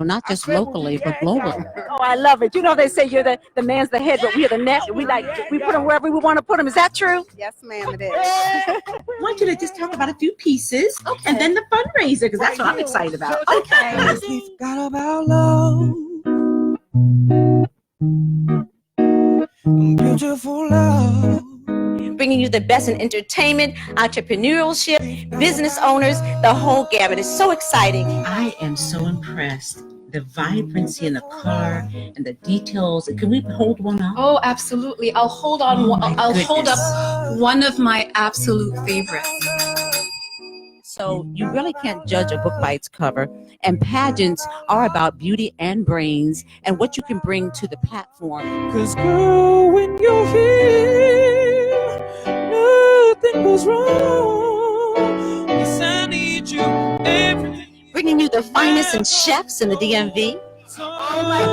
not just locally, but globally. Oh, I love it. You know, they say you're the man's the head, but we're the neck. We put them wherever we want to put them. Is that true? Yes, ma'am, it is. I want you to just talk about a few pieces and then the fundraiser, because that's what I'm excited about. Okay. We've got about love, beautiful love. Bringing you the best in entertainment, entrepreneurship, business owners, the whole gamut. It's so exciting. I am so impressed. The vibrancy in the color and the details. Can we hold one up? Oh, absolutely. I'll hold on. I'll hold up one of my absolute favorites. So you really can't judge a book by its cover. And pageants are about beauty and brains and what you can bring to the platform. Cause girl, when you're here, nothing goes wrong. Yes, I need you every day. Bringing you the finest in chefs in the DMV. Oh my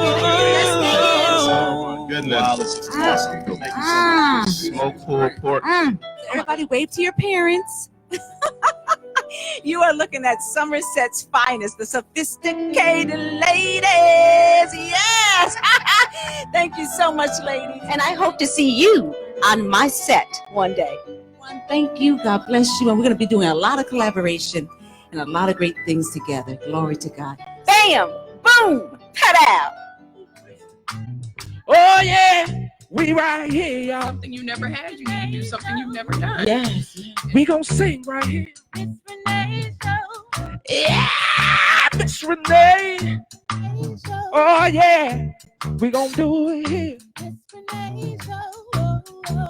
goodness. Wow, this is awesome. Smoked pulled pork. Everybody wave to your parents. You are looking at Somerset's finest, the sophisticated ladies. Yes. Thank you so much, ladies. And I hope to see you on my set one day. Thank you. God bless you. And we're going to be doing a lot of collaboration and a lot of great things together. Glory to God. Bam! Boom! Ta-da! Oh yeah, we right here, y'all. Something you never had. You need to do something you've never done. Yes, we gonna sing right here. Yeah, Miss Renee. Oh yeah, we gonna do it here.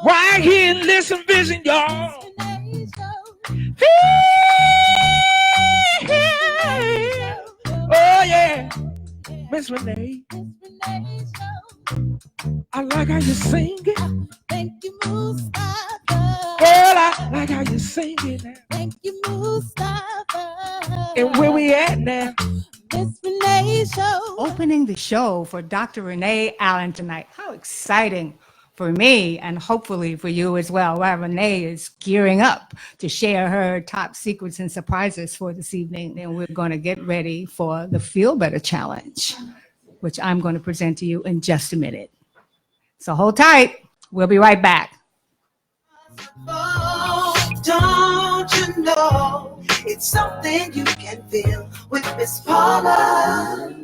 Right here in Listen Vision, y'all. Oh yeah, Miss Renee. I like how you sing it. Thank you, Mustafa. Girl, I like how you sing it now. Thank you, Mustafa. And where we at now? Miss Renee Show. Opening the show for Dr. Renee Allen tonight. How exciting for me and hopefully for you as well, while Renee is gearing up to share her top secrets and surprises for this evening. And we're going to get ready for the Feel Better Challenge, which I'm going to present to you in just a minute. So hold tight. We'll be right back. Oh, don't you know it's something you can feel with Miss Paula?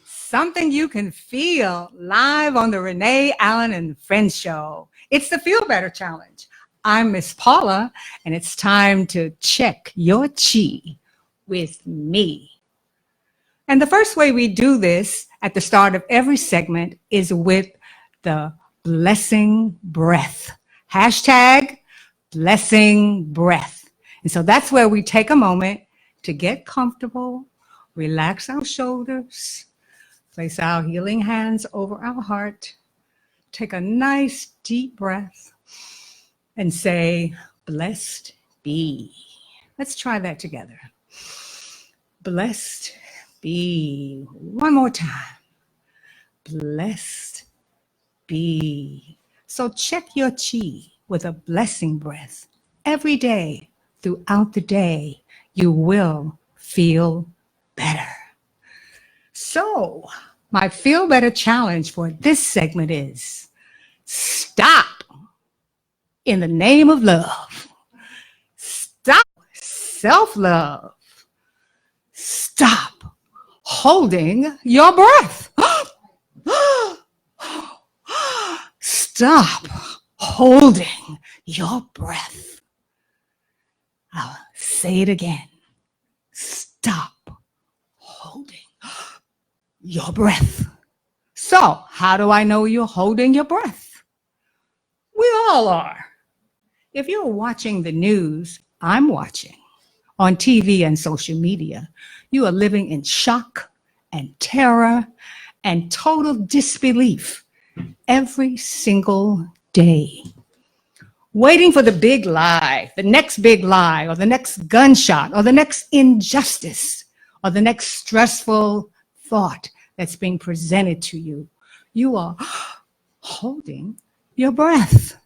Something you can feel live on the Renee Allen and Friends show. It's the Feel Better Challenge. I'm Miss Paula, and it's time to check your chi with me. And the first way we do this at the start of every segment is with the blessing breath. Hashtag blessing breath. And so that's where we take a moment to get comfortable, relax our shoulders, place our healing hands over our heart, take a nice deep breath, and say, blessed be. Let's try that together. Blessed be. One more time. Blessed be. So check your chi with a blessing breath. Every day, throughout the day, you will feel better. So, my Feel Better Challenge for this segment is stop in the name of love. Stop self-love. Stop holding your breath. Stop holding your breath. I'll say it again. Stop holding your breath. So, how do I know you're holding your breath? We all are. If you're watching the news, I'm watching on TV and social media, you are living in shock and terror and total disbelief every single day, waiting for the big lie, the next big lie, or the next gunshot, or the next injustice, or the next stressful thought that's being presented to you. You are holding your breath.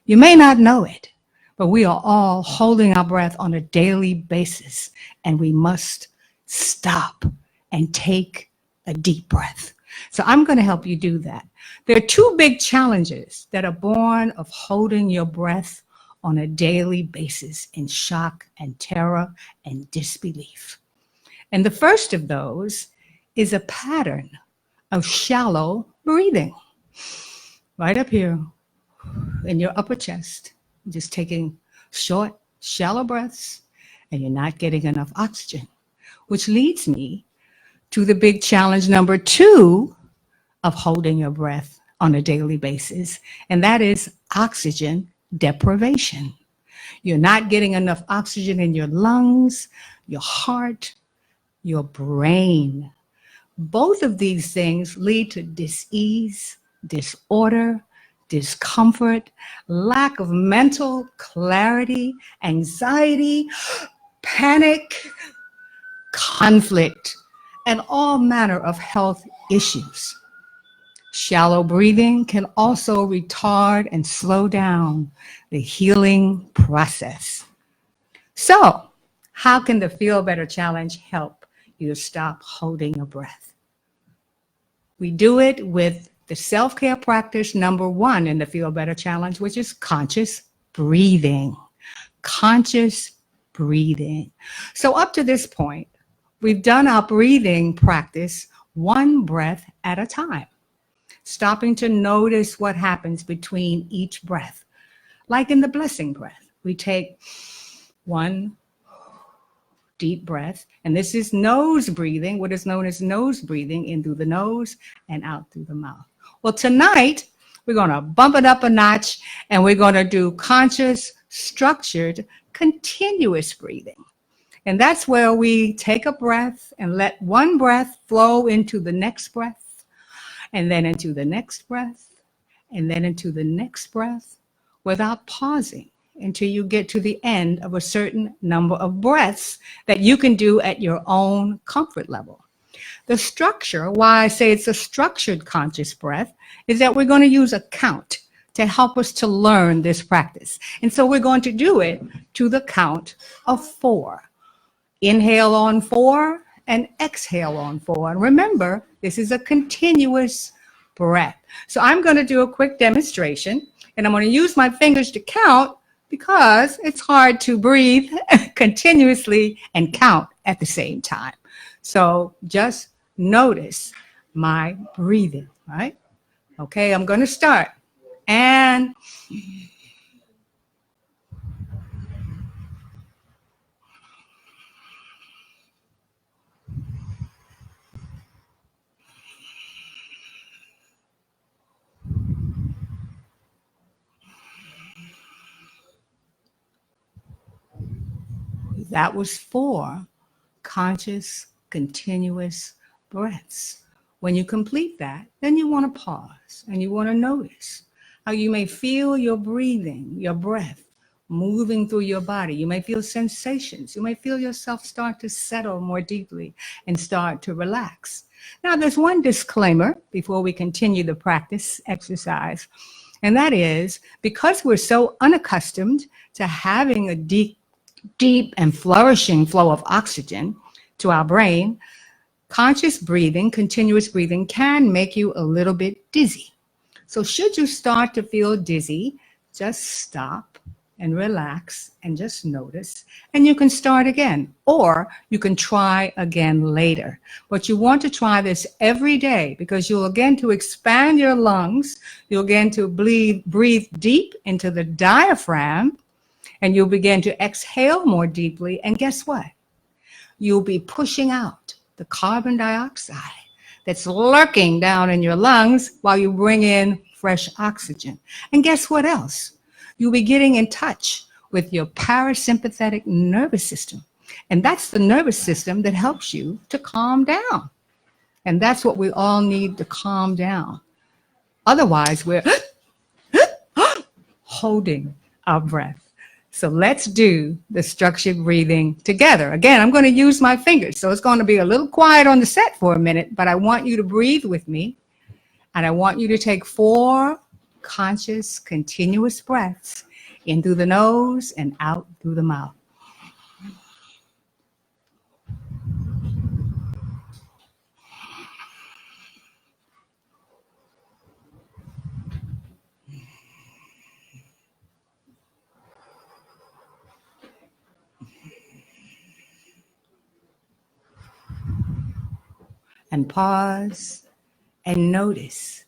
You may not know it, but we are all holding our breath on a daily basis, and we must stop and take a deep breath. So I'm going to help you do that. There are two big challenges that are born of holding your breath on a daily basis in shock and terror and disbelief. And the first of those is a pattern of shallow breathing. Right up here in your upper chest, just taking short, shallow breaths, and you're not getting enough oxygen, which leads me to the big challenge number 2 of holding your breath on a daily basis, and that is oxygen deprivation. You're not getting enough oxygen in your lungs, your heart, your brain. Both of these things lead to dis-ease, disorder, discomfort, lack of mental clarity, anxiety, panic, conflict, and all manner of health issues. Shallow breathing can also retard and slow down the healing process. So, how can the Feel Better Challenge help you to stop holding your breath? We do it with the self-care practice number 1 in the Feel Better Challenge, which is conscious breathing. Conscious breathing. So up to this point, we've done our breathing practice one breath at a time, stopping to notice what happens between each breath. Like in the blessing breath, we take one deep breath, and this is nose breathing, what is known as nose breathing, in through the nose and out through the mouth. Well, tonight, we're going to bump it up a notch, and we're going to do conscious, structured, continuous breathing. And that's where we take a breath and let one breath flow into the next breath, and then into the next breath, and then into the next breath, without pausing until you get to the end of a certain number of breaths that you can do at your own comfort level. The structure, why I say it's a structured conscious breath, is that we're going to use a count to help us to learn this practice. And so we're going to do it to the count of 4. Inhale on 4 and exhale on 4. And remember, this is a continuous breath. So I'm going to do a quick demonstration, and I'm going to use my fingers to count because it's hard to breathe continuously and count at the same time. So just notice my breathing, right? Okay, I'm going to start. And that was 4 conscious, continuous breaths. When you complete that, then you want to pause and you want to notice how you may feel your breathing, your breath moving through your body. You may feel sensations. You may feel yourself start to settle more deeply and start to relax. Now, there's one disclaimer before we continue the practice exercise, and that is because we're so unaccustomed to having a deep and flourishing flow of oxygen to our brain, conscious breathing, continuous breathing can make you a little bit dizzy. So should you start to feel dizzy, just stop and relax and just notice, and you can start again, or you can try again later. But you want to try this every day because you'll again to expand your lungs, you'll again to breathe deep into the diaphragm, and you'll begin to exhale more deeply. And guess what? You'll be pushing out the carbon dioxide that's lurking down in your lungs while you bring in fresh oxygen. And guess what else? You'll be getting in touch with your parasympathetic nervous system. And that's the nervous system that helps you to calm down. And that's what we all need to calm down. Otherwise, we're holding our breath. So let's do the structured breathing together. Again, I'm going to use my fingers. So it's going to be a little quiet on the set for a minute, but I want you to breathe with me. And I want you to take 4 conscious, continuous breaths in through the nose and out through the mouth. and pause and notice.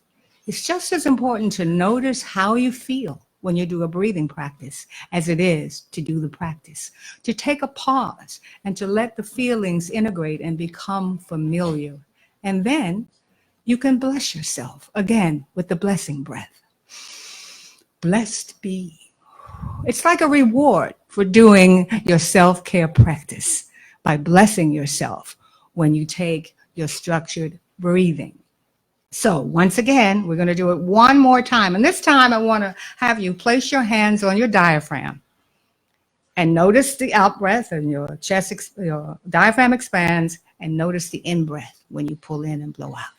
It's just as important to notice how you feel when you do a breathing practice as it is to do the practice. To take a pause and to let the feelings integrate and become familiar. And then you can bless yourself again with the blessing breath. Blessed be. It's like a reward for doing your self-care practice by blessing yourself when you take your structured breathing. So once again, we're going to do it one more time. And this time I want to have you place your hands on your diaphragm and notice the out breath and your your diaphragm expands, and notice the in breath when you pull in and blow out.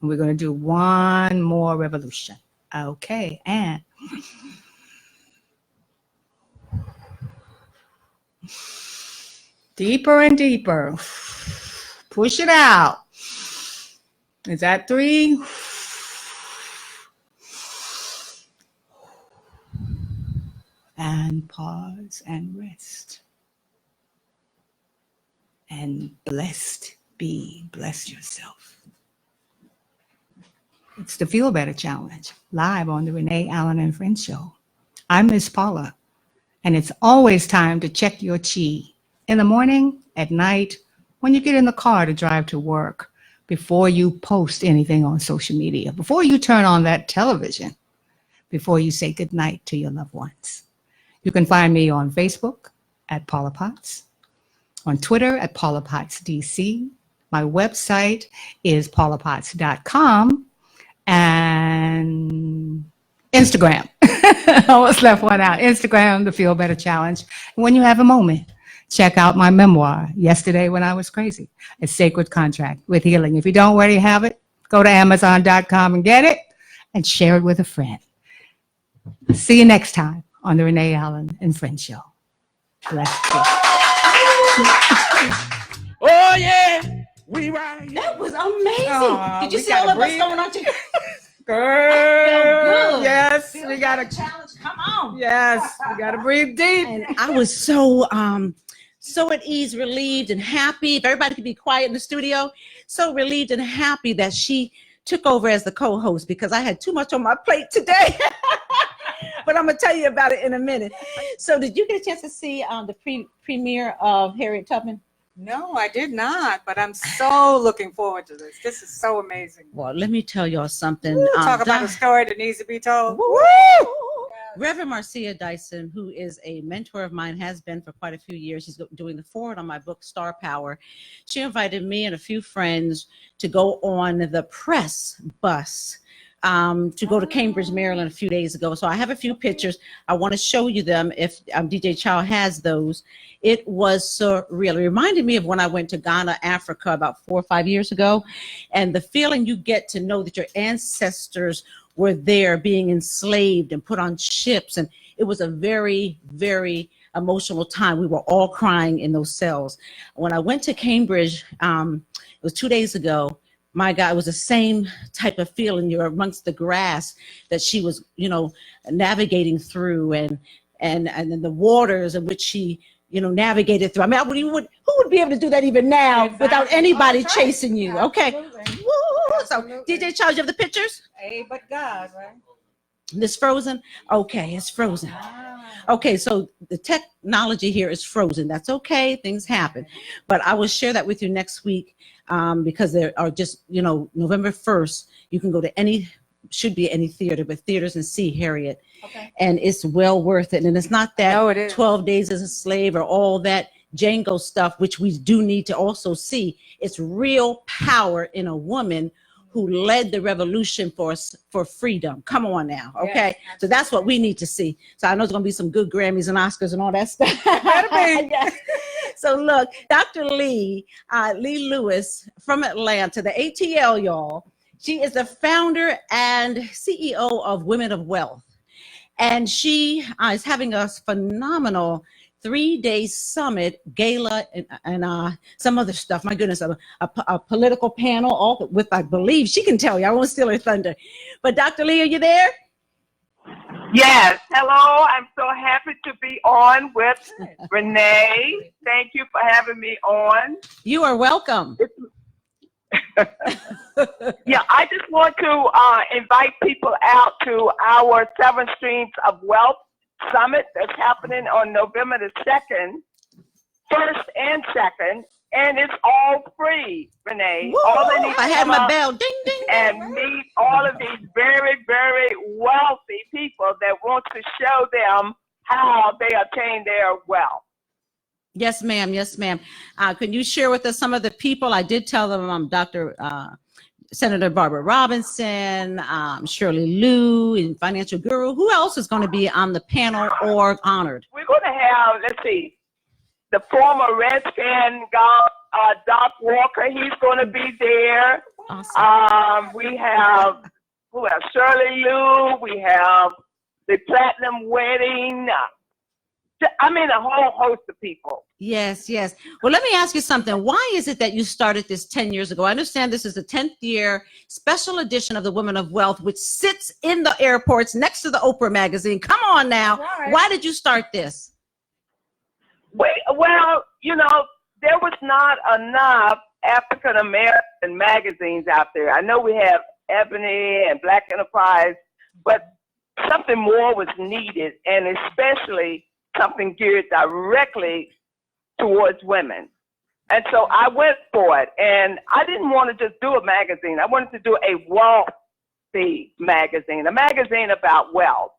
And we're going to do one more revolution. Okay, and deeper and deeper. Push it out. Is that 3? And pause and rest. And blessed be. Bless yourself. It's the Feel Better Challenge, live on the Renee Allen and Friends Show. I'm Miss Paula, and it's always time to check your chi. In the morning, at night, when you get in the car to drive to work, before you post anything on social media, before you turn on that television, before you say goodnight to your loved ones. You can find me on Facebook at Paula Potts, on Twitter at Paula Potts DC. My website is paulapotts.com, and Instagram. I almost left one out. Instagram, the Feel Better Challenge. And when you have a moment, check out my memoir, Yesterday When I Was Crazy, A Sacred Contract with Healing. If you don't already have it, go to Amazon.com and get it and share it with a friend. See you next time on the Renee Allen and Friends Show. Bless you. Oh, yeah. We right. That was amazing. Aw, Did you we see all gotta of us breathe. going on together? Girl, good. yes, Feel we gotta challenge. Come on. Yes, we gotta breathe deep. And I was so at ease, relieved, and happy. If everybody could be quiet in the studio, so relieved and happy that she took over as the co-host because I had too much on my plate today. But I'm gonna tell you about it in a minute. So, did you get a chance to see the premiere of Harriet Tubman? No, I did not, but I'm so looking forward to this. This is so amazing. Well, let me tell y'all something. Woo, talk about a story that needs to be told. Woo! Reverend Marcia Dyson, who is a mentor of mine, has been for quite a few years. She's doing the forward on my book, Star Power. She invited me and a few friends to go on the press bus to go to Cambridge, Maryland a few days ago. So I have a few pictures. I want to show you them if DJ Chow has those. It was surreal. It reminded me of when I went to Ghana, Africa about 4 or 5 years ago. And the feeling you get to know that your ancestors were there being enslaved and put on ships. And it was a very, very emotional time. We were all crying in those cells. When I went to Cambridge, it was 2 days ago, my God, it was the same type of feeling. You're amongst the grass that she was, navigating through and then the waters in which she, navigated through. I mean, who would be able to do that even now without anybody chasing you? Okay. Woo! So, DJ Charles, you have the pictures? Hey, but God, right? This frozen? Okay, it's frozen. Okay, so the technology here is frozen. That's okay. Things happen. But I will share that with you next week because there are just, November 1st, you can go to any theater, but theaters and see Harriet. Okay. And it's well worth it. And it's not that 12 Days as a Slave or all that Django stuff, which we do need to also see. It's real power in a woman who led the revolution for freedom. Come on now, okay? Yes, so that's what we need to see. So I know there's gonna be some good Grammys and Oscars and all that stuff. Yes. So look, Dr. Lee Lewis from Atlanta, the ATL, y'all. She is the founder and CEO of Women of Wealth. And she is having a phenomenal 3-day summit, gala, and some other stuff. My goodness, a political panel, all with, I believe, she can tell you. I won't steal her thunder. But Dr. Lee, are you there? Yes. Hello. I'm so happy to be on with Renee. Thank you for having me on. You are welcome. Yeah, I just want to invite people out to our 7 Streams of Wealth Summit that's happening on November the 2nd, 1st and 2nd, and it's all free, Renee. Woo! All they need to I had come my up bell. Ding, ding. and meet all of these very, very wealthy people that want to show them how they attain their wealth. Yes, ma'am. Yes, ma'am. Can you share with us some of the people? I did tell them Dr. Senator Barbara Robinson, Shirley Liu, and Financial Guru. Who else is going to be on the panel or honored? We're going to have, let's see, the former Redskin Doc Walker. He's going to be there. Awesome. We have Shirley Liu. We have the Platinum Wedding. I mean, a whole host of people. Yes, yes. Well, let me ask you something. Why is it that you started this 10 years ago? I understand this is the 10th year special edition of the Women of Wealth, which sits in the airports next to the Oprah magazine. Come on now. Right. Why did you start this? Well, you know, there was not enough African American magazines out there. I know we have Ebony and Black Enterprise, but something more was needed, and especially something geared directly towards women. And so I went for it, and I didn't want to just do a magazine. I wanted to do a wealthy magazine, a magazine about wealth,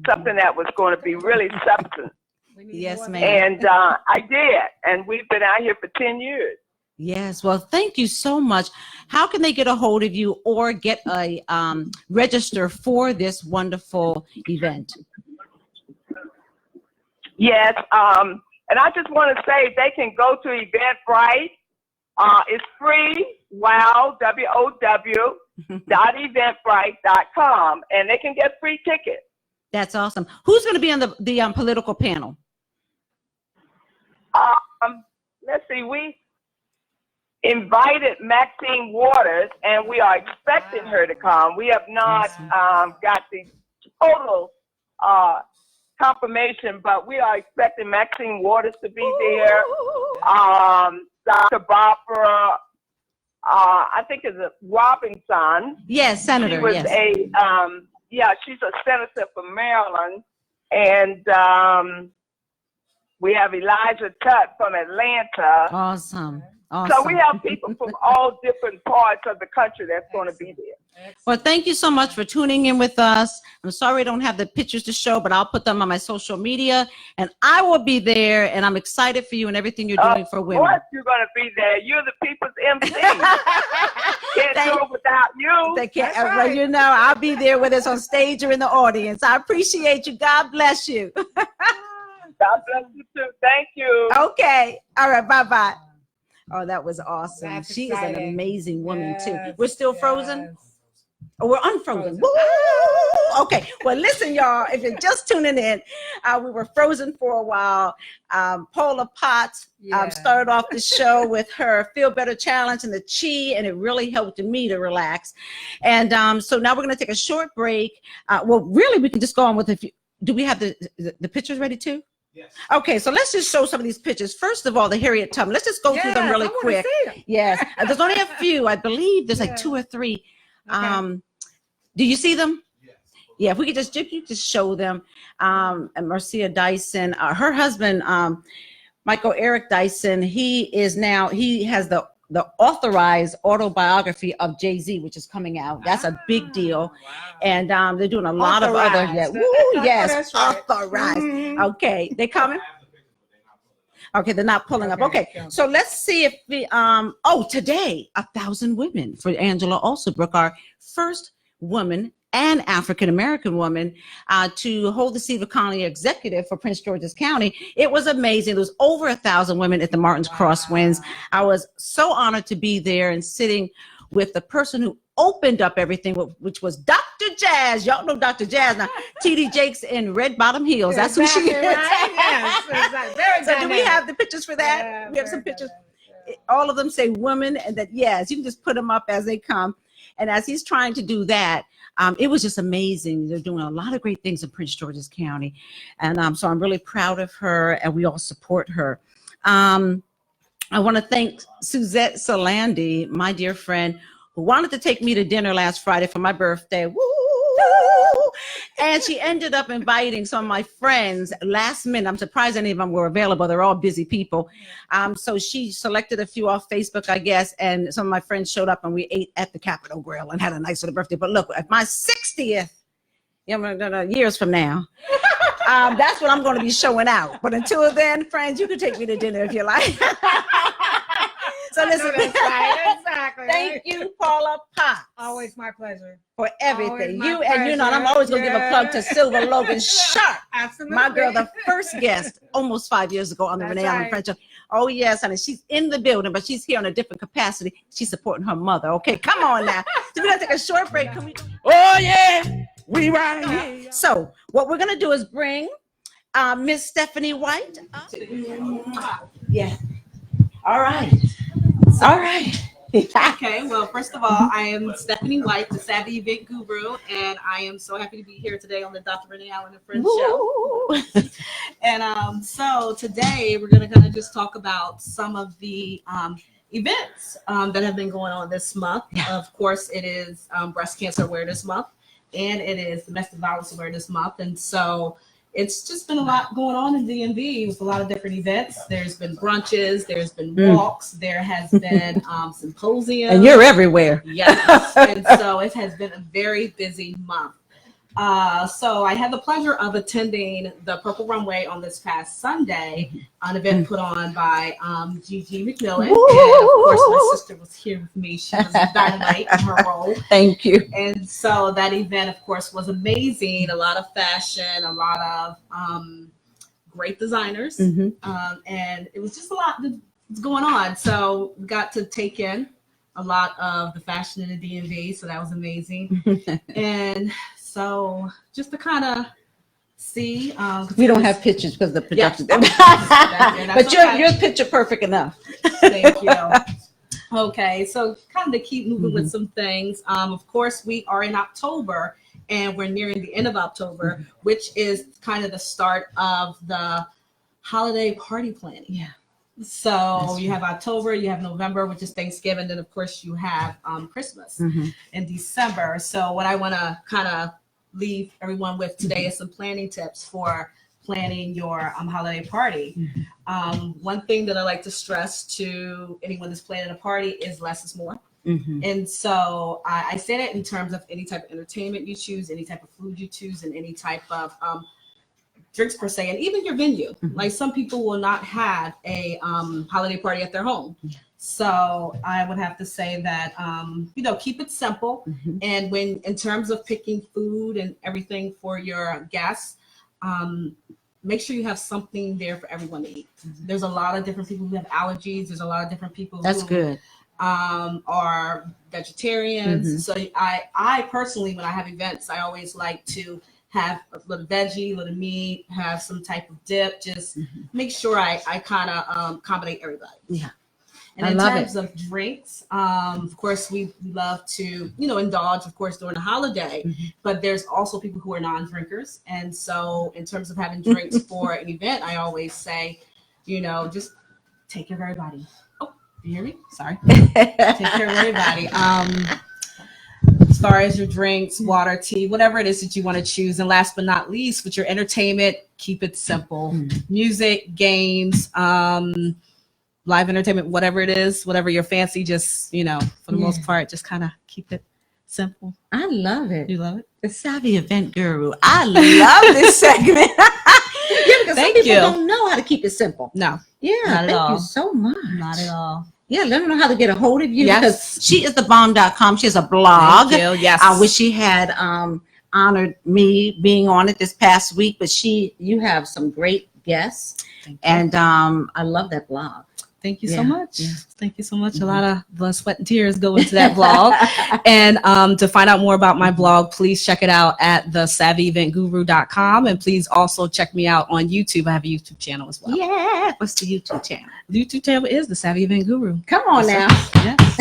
something that was going to be really substance. Yes, ma'am. And I did, and we've been out here for 10 years. Yes, well, thank you so much. How can they get a hold of you or get a register for this wonderful event? Yes, and I just want to say they can go to Eventbrite. It's free. Wow, www.eventbrite.com, and they can get free tickets. That's awesome. Who's going to be on the political panel? Let's see. We invited Maxine Waters, and we are expecting her to come. We have not got the total confirmation, but we are expecting Maxine Waters to be there. Dr. Barbara, I think it's Robinson. Yes, Senator. She was she's a senator from Maryland, and we have Elijah Tutt from Atlanta. Awesome. So we have people from all different parts of the country that's going to be there. Well, thank you so much for tuning in with us. I'm sorry I don't have the pictures to show, but I'll put them on my social media, and I will be there, and I'm excited for you and everything you're doing for women. Of course you're going to be there. You're the people's MC. Can't do it without you. They can't, well, you know, I'll be there whether it's on stage or in the audience. I appreciate you. God bless you. God bless you too. Thank you. Okay. All right. Bye-bye. Oh, that was awesome. That's She is an exciting. amazing woman, too. Yes, We're still frozen? Oh, we're unfrozen. Woo! Okay. Well, listen, y'all, if you're just tuning in, we were frozen for a while. Paula Potts started off the show with her Feel Better Challenge and the Chi, and it really helped me to relax. And so now we're going to take a short break. Well, really, we can just go on with a few. Do we have the pictures ready, too? Yes. Okay, so let's just show some of these pictures. First of all, the Harriet Tubman. Let's just go through them really quick. Yes, there's only a few. I believe there's like 2 or 3. Okay. Do you see them? Yes. Yeah, if we could just show them. And Marcia Dyson, her husband, Michael Eric Dyson, he has the authorized autobiography of Jay-Z, which is coming out. That's a big deal. Wow. And they're doing a lot of other, yes, authorized. Mm-hmm. Okay, they coming? Okay, they're not pulling up. Okay, so let's see if the, today, 1,000 women for Angela Alsabrook, our first woman and African-American woman to hold the seat of county executive for Prince George's County. It was amazing. There was over 1,000 women at the Martin's Crosswinds. I was so honored to be there and sitting with the person who opened up everything, which was Dr. Jazz. Y'all know Dr. Jazz now. T.D. Jakes in red bottom heels. That's who she is. Right? Yes, exactly. Very so do we have the pictures for that? Yeah, we have some pictures. All of them say women, and that, yes, you can just put them up as they come. And as he's trying to do that, it was just amazing. They're doing a lot of great things in Prince George's County. And so I'm really proud of her, and we all support her. I want to thank Suzette Solandi, my dear friend, who wanted to take me to dinner last Friday for my birthday. Woo! And she ended up inviting some of my friends last minute. I'm surprised any of them were available. They're all busy people. So she selected a few off Facebook, I guess, and some of my friends showed up and we ate at the Capitol Grill and had a nice little birthday. But look, at my 60th, years from now, that's what I'm going to be showing out. But until then, friends, you can take me to dinner if you like. So listen, Exactly. Thank you, Paula Potts. Always my pleasure. For everything. My You and pleasure. I'm always going to give a plug to Silver Logan Sharp. Absolutely. My girl, the first guest almost 5 years ago on the Renee Allen French Show. Oh, yes, honey. She's in the building, but she's here on a different capacity. She's supporting her mother. Okay, come on now. So we're going to take a short break. Can we? Oh, yeah. We right here. So what we're going to do is bring Miss Stephanie White up. Yeah. All right. All right. Okay, well, first of all, I am Stephanie White, the Savvy Event Guru, and I am so happy to be here today on the Dr. Renee Allen and Friends show. And so today we're going to kind of just talk about some of the events that have been going on this month. Of course, it is Breast Cancer Awareness Month, and it is Domestic Violence Awareness Month, and so it's just been a lot going on in DMV with a lot of different events. There's been brunches, there's been walks, there has been symposiums. And you're everywhere. Yes, and so it has been a very busy month. So I had the pleasure of attending the Purple Runway on this past Sunday, an event put on by Gigi McMillan. And of course, my sister was here with me. She was dynamite in her role. Thank you. And so that event, of course, was amazing. A lot of fashion, a lot of great designers. And it was just a lot that's going on. So we got to take in a lot of the fashion in the DMV. So that was amazing. And so just to kind of see. We don't have pictures because of the production. But you're picture perfect enough. Thank you. Okay, so kind of to keep moving with some things. Of course, we are in October and we're nearing the end of October, which is kind of the start of the holiday party planning. Yeah. So you have October, you have November, which is Thanksgiving, then of course you have Christmas in December. So what I want to kind of leave everyone with today is some planning tips for planning your holiday party. One thing that I like to stress to anyone that's planning a party is less is more. And so I say that in terms of any type of entertainment you choose, any type of food you choose, and any type of drinks per se, and even your venue. Like some people will not have a holiday party at their home. So I would have to say that, keep it simple. And when, in terms of picking food and everything for your guests, make sure you have something there for everyone to eat. There's a lot of different people who have allergies. There's a lot of different people who are vegetarians. So I personally, when I have events, I always like to have a little veggie, a little meat, have some type of dip, just make sure I kind of accommodate everybody. Yeah. And in terms of drinks, of course, we love to, indulge, of course, during the holiday, but there's also people who are non-drinkers. And so in terms of having drinks for an event, I always say, just take care of everybody. Oh, you hear me? Sorry. Take care of everybody. As far as your drinks, water, tea, whatever it is that you want to choose. And last but not least, with your entertainment, keep it simple. Music, games, live entertainment, whatever it is, whatever your fancy, just, for the most part, just kind of keep it simple. I love it. You love it? The Savvy Event Guru. I love this segment. Because some people don't know how to keep it simple. No. Yeah, not at all. Thank you so much. Not at all. Yeah, let them know how to get a hold of you. Yes. Because she is thebomb.com. She has a blog. Thank you. Yes. I wish she had honored me being on it this past week, but you have some great guests. And I love that blog. Thank you so much. Yeah. Thank you so much. A lot of blood, sweat, and tears go into that blog. And to find out more about my blog, please check it out at thesavvyeventguru.com. And please also check me out on YouTube. I have a YouTube channel as well. Yeah. What's the YouTube channel? The YouTube channel is The Savvy Event Guru. Come on now. Yes.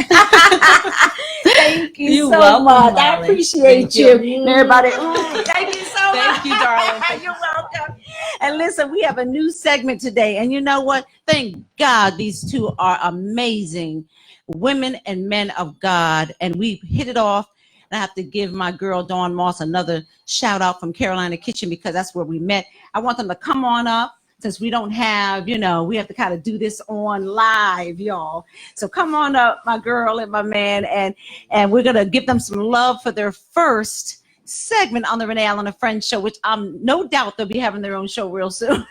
Thank you so much. I appreciate you. And everybody. Thank you so much. Thank you, darling. You're welcome. And listen, we have a new segment today. And you know what? Thank God these two are amazing women and men of God. And we hit it off. And I have to give my girl Dawn Moss another shout out from Carolina Kitchen because that's where we met. I want them to come on up. Since we don't have, we have to kind of do this on live, y'all. So come on up, my girl and my man, and we're gonna give them some love for their first segment on the Renee Allen and Friends show, which I'm no doubt they'll be having their own show real soon.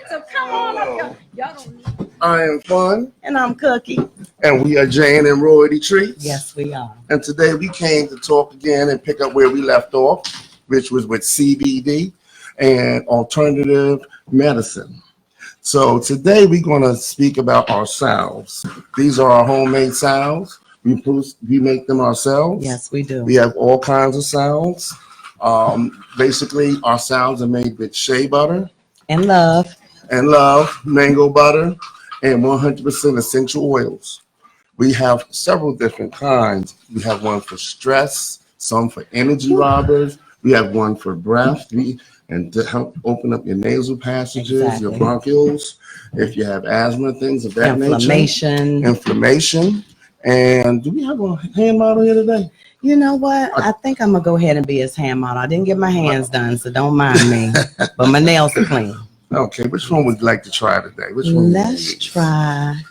So come on up, y'all don't. I am Fun. And I'm Cookie. And we are Jane and Royalty Treats. Yes, we are. And today we came to talk again and pick up where we left off, which was with CBD and alternative medicine. So today we're going to speak about our salves. These are our homemade salves. We make them ourselves. Yes, we do. We have all kinds of salves. Basically, our salves are made with shea butter. And love, mango butter, and 100% essential oils. We have several different kinds. We have one for stress, some for energy robbers. We have one for breath. And to help open up your nasal passages, your bronchioles, if you have asthma, things of that nature. Inflammation. And do we have a hand model here today? You know what? I think I'm going to go ahead and be his hand model. I didn't get my hands done, so don't mind me. But my nails are clean. Okay, which one would you like to try today? Which one? Let's try.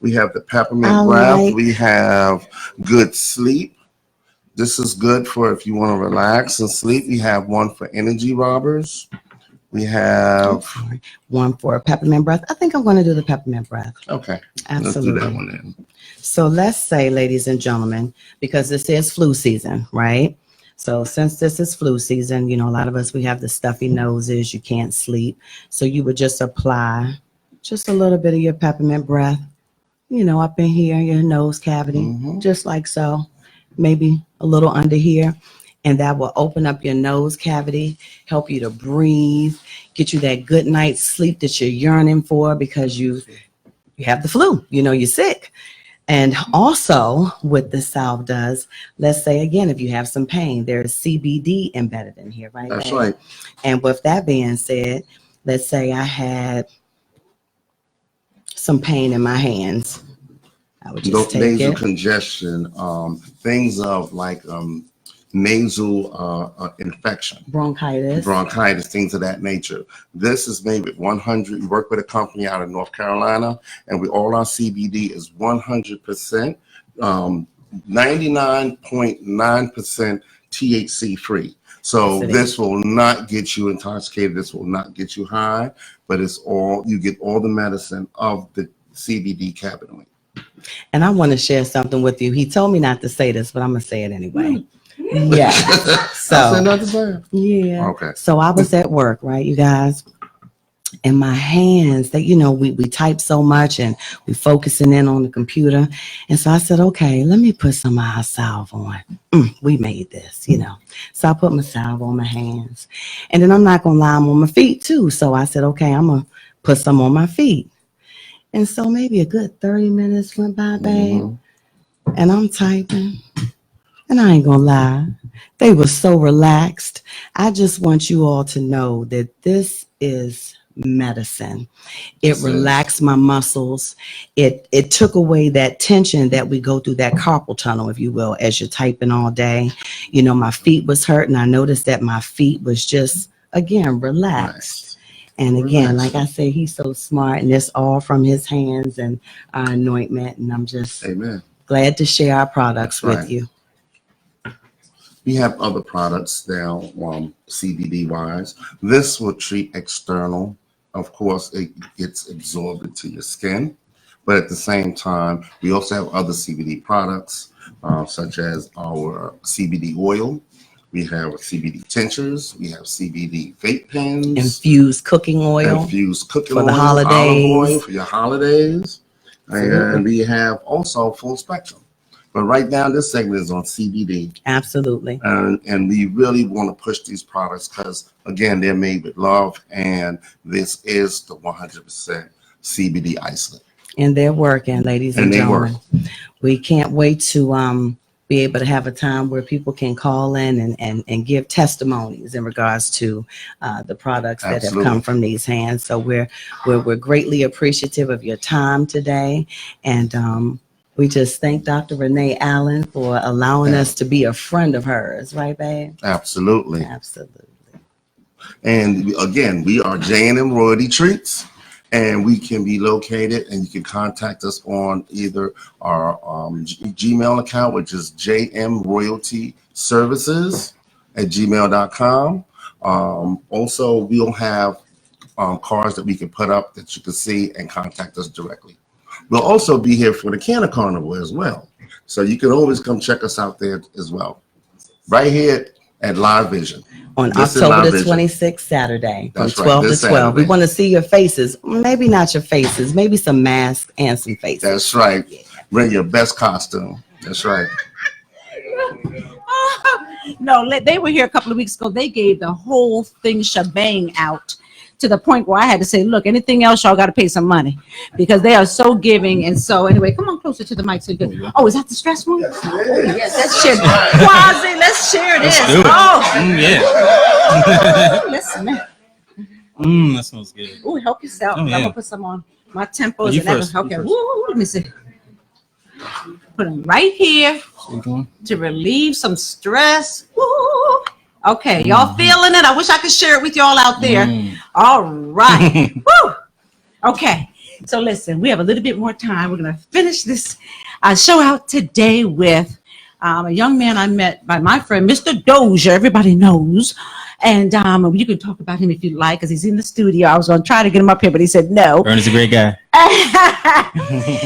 We have the peppermint breath. We have good sleep. This is good for if you want to relax and sleep. We have one for energy robbers. We have one for peppermint breath. I think I'm going to do the peppermint breath. Okay. Absolutely. Let's do that one then. So let's say, ladies and gentlemen, because this is flu season, right? So since this is flu season, a lot of us, we have the stuffy noses, you can't sleep. So you would just apply just a little bit of your peppermint breath, up in here, your nose cavity, just like so. Maybe a little under here, and that will open up your nose cavity, help you to breathe, get you that good night's sleep that you're yearning for because you have the flu, you're sick. And also what the salve does, let's say again, if you have some pain, there's CBD embedded in here, right? That's right. And with that being said, let's say I had some pain in my hands. I would just take nasal it. Congestion, things of like nasal infection, bronchitis, things of that nature. This is made with 100. We work with a company out of North Carolina, and all our CBD is 100%, 99.9% THC free. So this will not get you intoxicated. This will not get you high, but you get all the medicine of the CBD cannabinoid. And I want to share something with you. He told me not to say this, but I'm going to say it anyway. Yeah. So, yeah. Okay. So I was at work, right, you guys? And my hands, we type so much and we focusing in on the computer. And so I said, okay, let me put some of our salve on. We made this, So I put my salve on my hands. And then I'm not going to lie, I'm on my feet too. So I said, okay, I'm going to put some on my feet. And so maybe a good 30 minutes went by, babe. And I'm typing. And I ain't gonna lie, they were so relaxed. I just want you all to know that this is medicine. It relaxed my muscles. It took away that tension that we go through, that carpal tunnel, if you will, as you're typing all day. My feet was hurting. I noticed that my feet was just, again, relaxed. And again, like I said, he's so smart, and it's all from his hands and our anointment. And I'm just glad to share our products with you. We have other products now, CBD wise. This will treat external. Of course, it gets absorbed into your skin. But at the same time, we also have other CBD products, such as our CBD oil. We have CBD tinctures. We have CBD vape pens. Infused cooking oil. For the holidays. Olive oil for your holidays. And we have also full spectrum. But right now, this segment is on CBD. Absolutely. And we really want to push these products because, again, they're made with love. And this is the 100% CBD isolate. And they're working, ladies and gentlemen. We can't wait to be able to have a time where people can call in and give testimonies in regards to the products that have come from these hands. So we're greatly appreciative of your time today, and we just thank Dr. Renee Allen for allowing us to be a friend of hers, right, babe? Absolutely. Absolutely. And again, we are J&M Royalty Treats, and we can be located, and you can contact us on either our Gmail account, which is jmroyaltyservices@gmail.com. Also, we'll have cards that we can put up that you can see and contact us directly. We'll also be here for the Canna Carnival as well. So you can always come check us out there as well. Right here at Live Vision. On October the 26th, Saturday, from 12 to 12. We want to see your faces. Maybe not your faces, maybe some masks and some faces. That's right. Bring your best costume. That's right. No, they were here a couple of weeks ago. They gave the whole thing shebang out to the point where I had to say, look, anything else, y'all got to pay some money because they are so giving. And so anyway, come on closer to the mic. So good. Oh, is that the stress room? Yes, let's share. Quasi, let's share this. Let's do it. Oh, yeah. Listen, man. That smells good. Oh, help yourself. Oh, yeah. I'm going to put some on my temples. You And first, okay. you first. Woo, let me see. Put them right here to relieve some stress. Woo. Okay, y'all feeling it? I wish I could share it with y'all out there. All right. Woo. Okay, so listen, we have a little bit more time. We're going to finish this show out today with a young man I met by my friend, Mr. Dozier. Everybody knows. And you can talk about him if you like, because he's in the studio. I was going to try to get him up here, but he said no. Ernest is a great guy.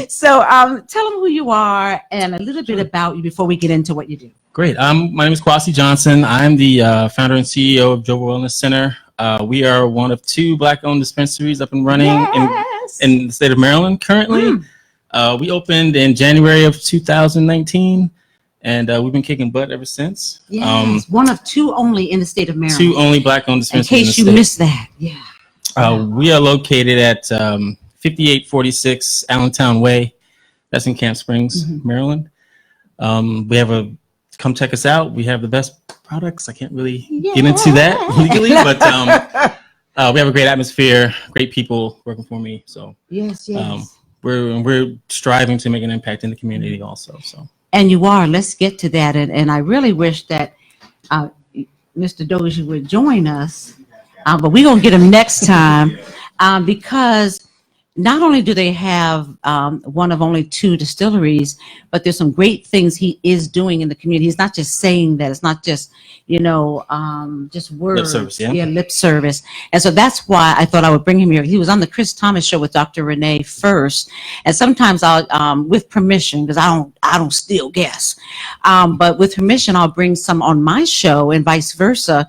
So tell him who you are and a little bit about you before we get into what you do. Great. My name is Kwasi Johnson. I'm the founder and CEO of Jovo Wellness Center. We are one of 2 Black-owned dispensaries up and running in the state of Maryland currently. We opened in January of 2019, and we've been kicking butt ever since. Yes, one of 2 only in the state of Maryland. 2 only Black-owned dispensaries. In case you missed that, yeah. We are located at 5846 Allentown Way. That's in Camp Springs, Maryland. We have come check us out. We have the best products. I can't really get into that legally, but we have a great atmosphere, great people working for me. So yes. We're striving to make an impact in the community also. So and you are. Let's get to that. And I really wish that Mr. Dozier would join us, but we're gonna get him next time because not only do they have one of only 2 distilleries, but there's some great things he is doing in the community. He's not just saying that. It's not just, just words. Lip service, yeah. Lip service. And so that's why I thought I would bring him here. He was on the Chris Thomas show with Dr. Renee first. And sometimes I'll, with permission, because I don't steal guests, but with permission, I'll bring some on my show and vice versa,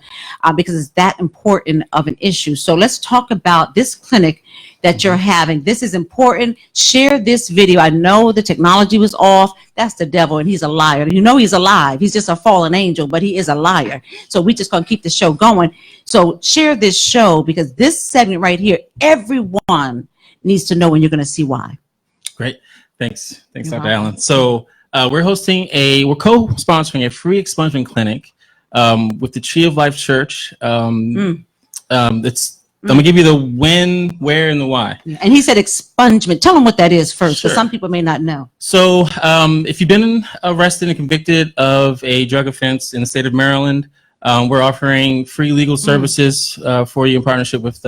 because it's that important of an issue. So let's talk about this clinic that you're having. This is important. Share this video. I know the technology was off. That's the devil, and he's a liar. You know he's alive. He's just a fallen angel, but he is a liar. So we just gonna keep the show going. So share this show, because this segment right here, everyone needs to know, and you're gonna see why. great. Thanks, Dr. Allen. So we're co-sponsoring a free expungement clinic with the Tree of Life Church. I'm gonna give you the when, where, and the why. And he said expungement. Tell them what that is first, because Sure. some people may not know. So if you've been arrested and convicted of a drug offense in the state of Maryland, we're offering free legal services for you in partnership with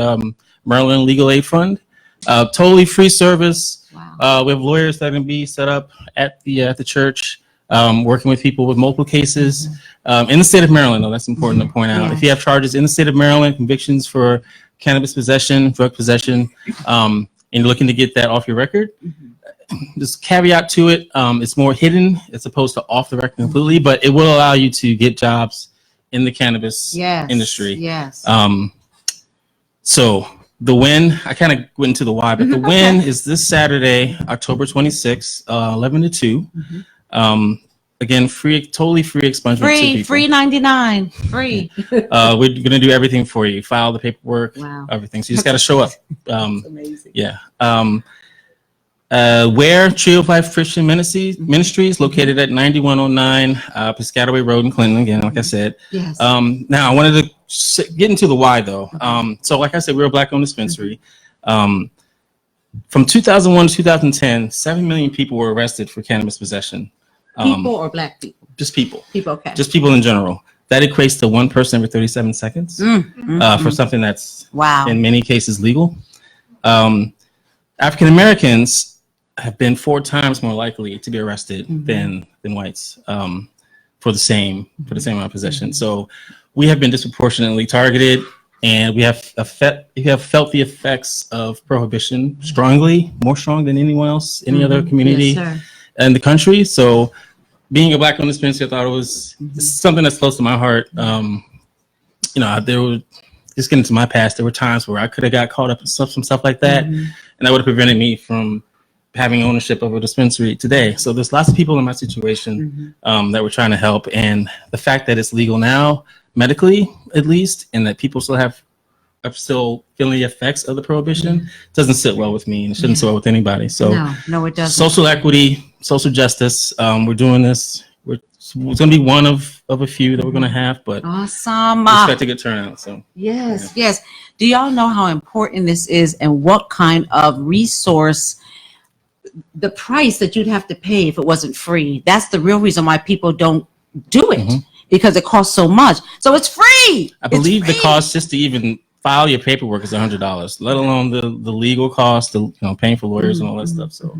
Maryland Legal Aid Fund. Totally free service. Wow. We have lawyers that can be set up at the church, working with people with multiple cases in the state of Maryland, though. That's important to point out. Yeah. If you have charges in the state of Maryland, convictions for cannabis possession, drug possession, and you're looking to get that off your record, just caveat to it, it's more hidden as opposed to off the record completely, but it will allow you to get jobs in the cannabis industry. Yes. So the when, I kind of went into the why, but the when is this Saturday, October 26th, 11 to 2. Again, totally free expungement. Free 99. Free. We're gonna do everything for you. File the paperwork, Wow. everything. So you just got to show up. That's amazing. Yeah. Where Tree of Life Christian Ministries located at 9109 Piscataway Road in Clinton, again, like I said. Yes. Now, I wanted to get into the why, though. So, like I said, we're a Black-owned dispensary. From 2001 to 2010, 7 million people were arrested for cannabis possession. People or Black people? Just people. People, okay. Just people in general. That equates to one person every 37 seconds for something that's in many cases legal. African Americans have been 4 times more likely to be arrested than whites for the same amount of possession. So we have been disproportionately targeted, and we have felt the effects of prohibition more strong than anyone else, any other community in the country. So being a Black-owned dispensary, I thought it was something that's close to my heart. You know, there were, just getting to my past, there were times where I could have got caught up in some stuff like that, and that would have prevented me from having ownership of a dispensary today. So there's lots of people in my situation that we're trying to help, and the fact that it's legal now, medically at least, and that people are still feeling the effects of the prohibition doesn't sit well with me, and it shouldn't sit well with anybody. So no, it doesn't. Social equity, social justice. We're doing this. It's going to be one of a few that we're going to have, but awesome. We expect a good turnout. So yes. Do y'all know how important this is, and what kind of resource, the price that you'd have to pay if it wasn't free? That's the real reason why people don't do it, because it costs so much. So it's free. I believe the cost just to even file your paperwork is $100, let alone the legal cost, paying for lawyers and all that stuff. So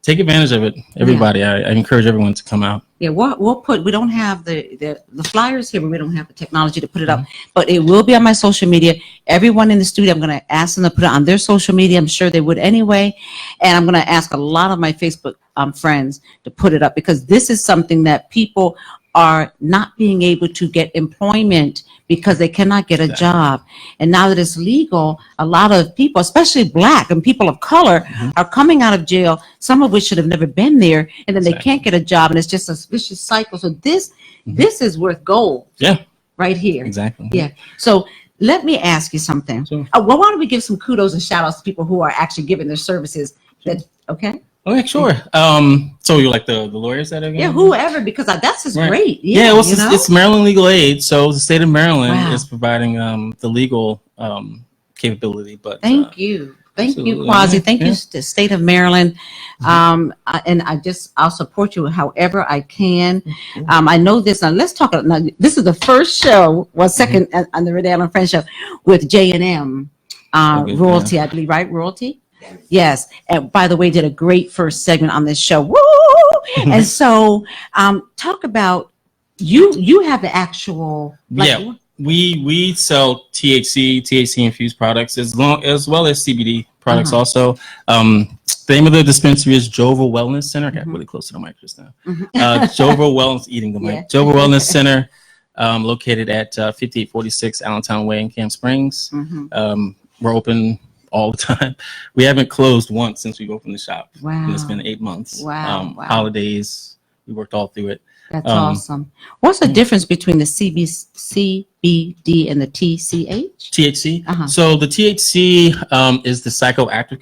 take advantage of it, everybody. I encourage everyone to come out. Yeah, we don't have the flyers here, but we don't have the technology to put it up, but it will be on my social media. Everyone in the studio, I'm going to ask them to put it on their social media. I'm sure they would anyway. And I'm going to ask a lot of my Facebook friends to put it up, because this is something that people are not being able to get employment because they cannot get a job. And now that it's legal, a lot of people, especially Black and people of color, are coming out of jail, some of which should have never been there, and then they can't get a job, and it's just a vicious cycle. So this is worth gold. Yeah. Right here. Exactly. Yeah. So let me ask you something. Sure. Well, why don't we give some kudos and shout outs to people who are actually giving their services? Okay. Okay, sure. So you're like the lawyers that are Yeah, whoever, because that's just great. Yeah, well, it's Maryland Legal Aid, so the state of Maryland is providing the legal capability. But thank you, Quasi. Thank you, the state of Maryland. And I'll support you however I can. I know this. Now let's talk. Now this is the first show, second on the Renee and Friends show with J&M Royalty, I believe, right? Royalty. Yes, and by the way, did a great first segment on this show. Woo! And so, talk about you have the actual we sell THC infused products as well as CBD products also. The name of the dispensary is Jova Wellness Center. I got really close to the mic just now. Jova Wellness Center, located at 5846 Allentown Way in Camp Springs. We're open all the time. We haven't closed once since we've opened the shop. Wow. And it's been 8 months. Wow. Holidays, we worked all through it. That's awesome. What's the difference between the CBD and the TCH? THC. So the THC is the psychoactive